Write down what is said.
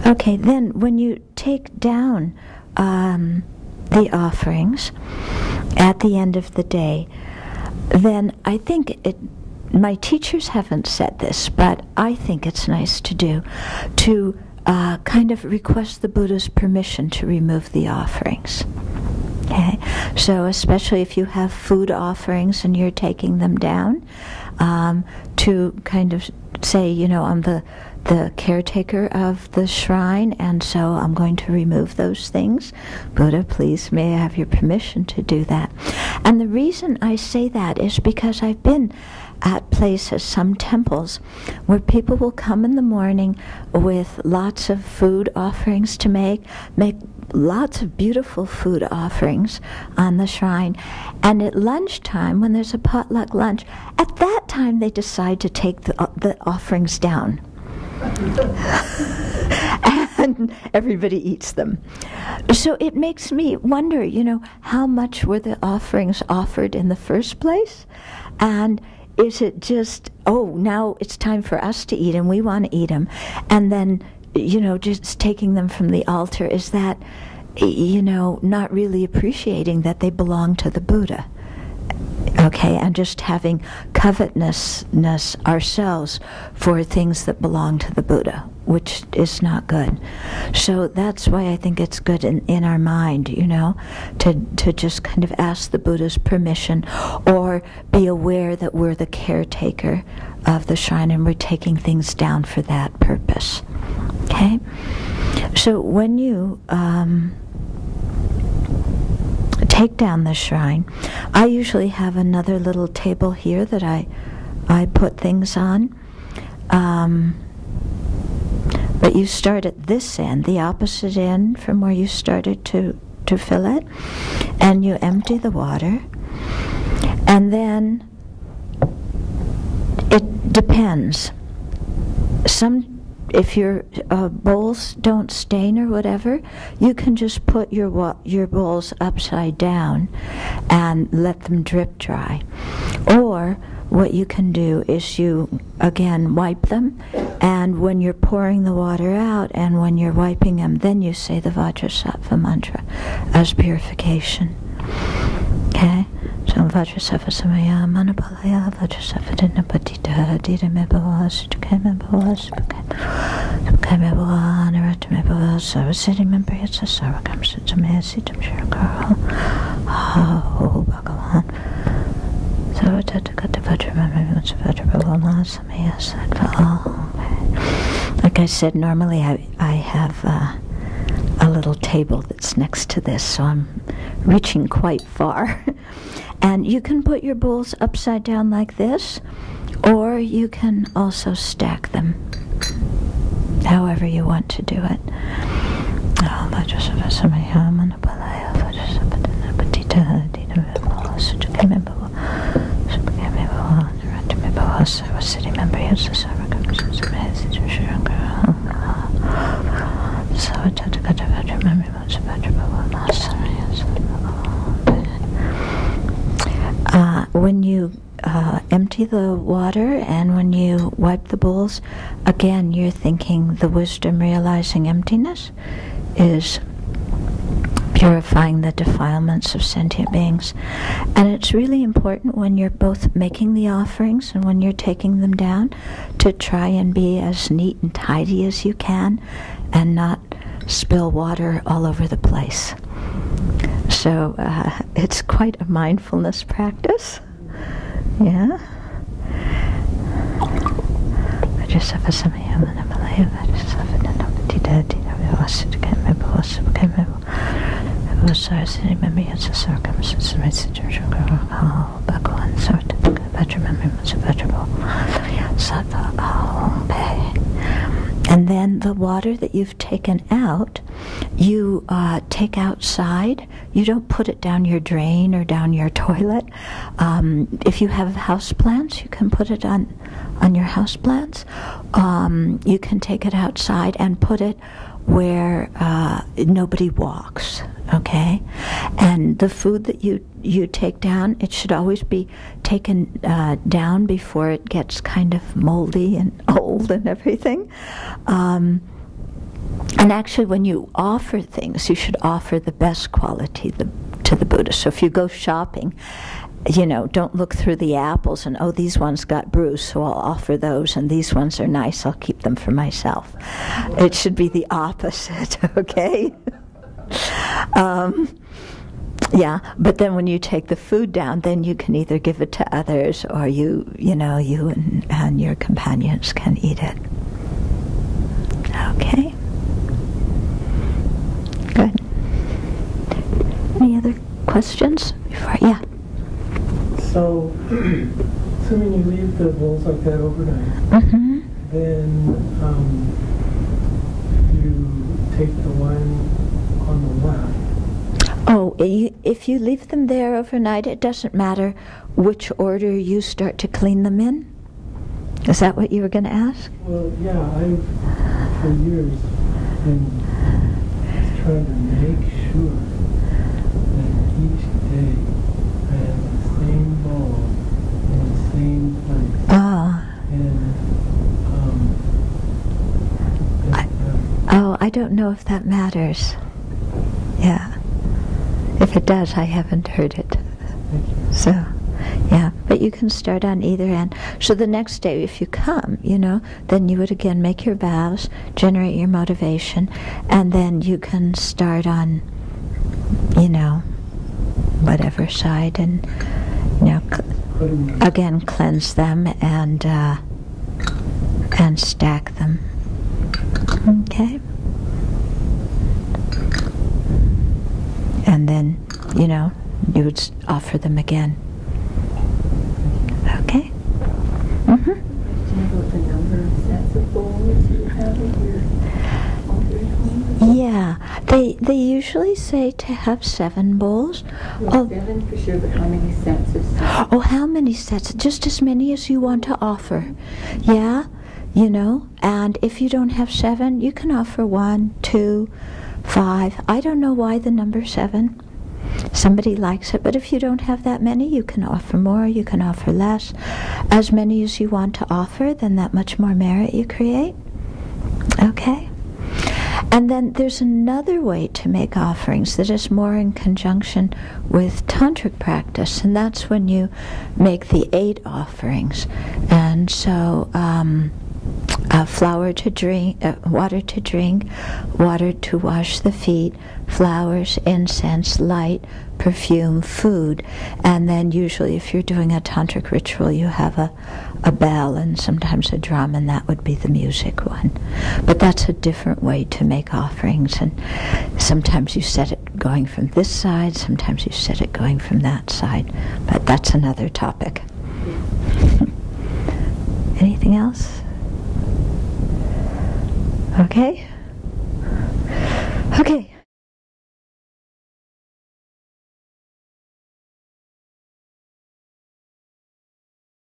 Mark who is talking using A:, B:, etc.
A: Okay, then when you take down the offerings at the end of the day, then I think my teachers haven't said this, but I think it's nice to do, to kind of request the Buddha's permission to remove the offerings. Okay, so especially if you have food offerings and you're taking them down, to kind of say, you know, I'm the caretaker of the shrine, and so I'm going to remove those things. Buddha, please, may I have your permission to do that? And the reason I say that is because I've been at places, some temples, where people will come in the morning with lots of food offerings to make lots of beautiful food offerings on the shrine, and at lunchtime, when there's a potluck lunch, at that time they decide to take the offerings down. And everybody eats them. So it makes me wonder, you know, how much were the offerings offered in the first place? And is it just, oh, now it's time for us to eat and we want to eat them, and then, you know, just taking them from the altar, is that, you know, not really appreciating that they belong to the Buddha? Okay, and just having covetousness ourselves for things that belong to the Buddha, which is not good. So that's why I think it's good in our mind, you know, to just kind of ask the Buddha's permission, or be aware that we're the caretaker of the shrine and we're taking things down for that purpose. Okay? So when you take down the shrine, I usually have another little table here that I put things on. But you start at this end, the opposite end from where you started to fill it, and you empty the water. And then it depends. If your bowls don't stain or whatever, you can just put your bowls upside down and let them drip dry. Or what you can do is you, again, wipe them, and when you're pouring the water out and when you're wiping them, then you say the Vajrasattva mantra as purification. Okay? So Vajrasattva samaya manapalaya Vajrasattva dinapatita didamebhava sutukemebhava supakemebhava naratamebhava sarvasiddhimempriyatsa sarvakam siddhamesitam shirakara ho Bhagavan sarvatatakata vajramamimutsa vajrabhavama samaya sattva. Like I said, normally I have a little table that's next to this, so I'm reaching quite far. And you can put your bowls upside down like this, or you can also stack them, however you want to do it. When you empty the water and when you wipe the bowls, again, you're thinking the wisdom realizing emptiness is purifying the defilements of sentient beings. And it's really important when you're both making the offerings and when you're taking them down to try and be as neat and tidy as you can and not spill water all over the place. So it's quite a mindfulness practice. Yeah. And then the water that you've taken out, you take outside. You don't put it down your drain or down your toilet. If you have houseplants, you can put it on your houseplants. You can take it outside and put it where nobody walks, okay? And the food that you take down, it should always be taken down before it gets kind of moldy and old and everything. And actually, when you offer things, you should offer the best quality to the Buddha. So if you go shopping, don't look through the apples and, oh, these ones got bruised, so I'll offer those, and these ones are nice, I'll keep them for myself. It should be the opposite, okay? Yeah, but then when you take the food down, then you can either give it to others, or you and your companions can eat it. Okay. Good. Any other questions? Yeah.
B: So, assuming you leave the bowls like that overnight, then you take the one on the left.
A: Oh, if you leave them there overnight, it doesn't matter which order you start to clean them in? Is that what you were going to ask?
B: Well, yeah, I've for years been trying to make sure that each day I have the same bowl in the same place.
A: I don't know if that matters. Yeah. If it does, I haven't heard it. So, yeah. But you can start on either end. So the next day, if you come, then you would again make your vows, generate your motivation, and then you can start on, whatever side, and, again cleanse them and stack them. Okay? And then, you would offer them again. Okay?
C: About the number of sets of bowls you have in your offering?
A: Yeah, they usually say to have 7 bowls.
C: Well, 7 for sure, but how many sets of sets?
A: Oh, how many sets? Just as many as you want to offer. Yeah, and if you don't have 7, you can offer 1, 2, 5. I don't know why the number 7. Somebody likes it, but if you don't have that many, you can offer more, you can offer less. As many as you want to offer, then that much more merit you create. Okay? And then there's another way to make offerings that is more in conjunction with tantric practice, and that's when you make the 8 offerings. And so, flour to drink, water to drink, water to wash the feet, flowers, incense, light, perfume, food. And then usually if you're doing a tantric ritual, you have a bell and sometimes a drum, and that would be the music one. But that's a different way to make offerings, and sometimes you set it going from this side, sometimes you set it going from that side. But that's another topic. Anything else? Okay? Okay.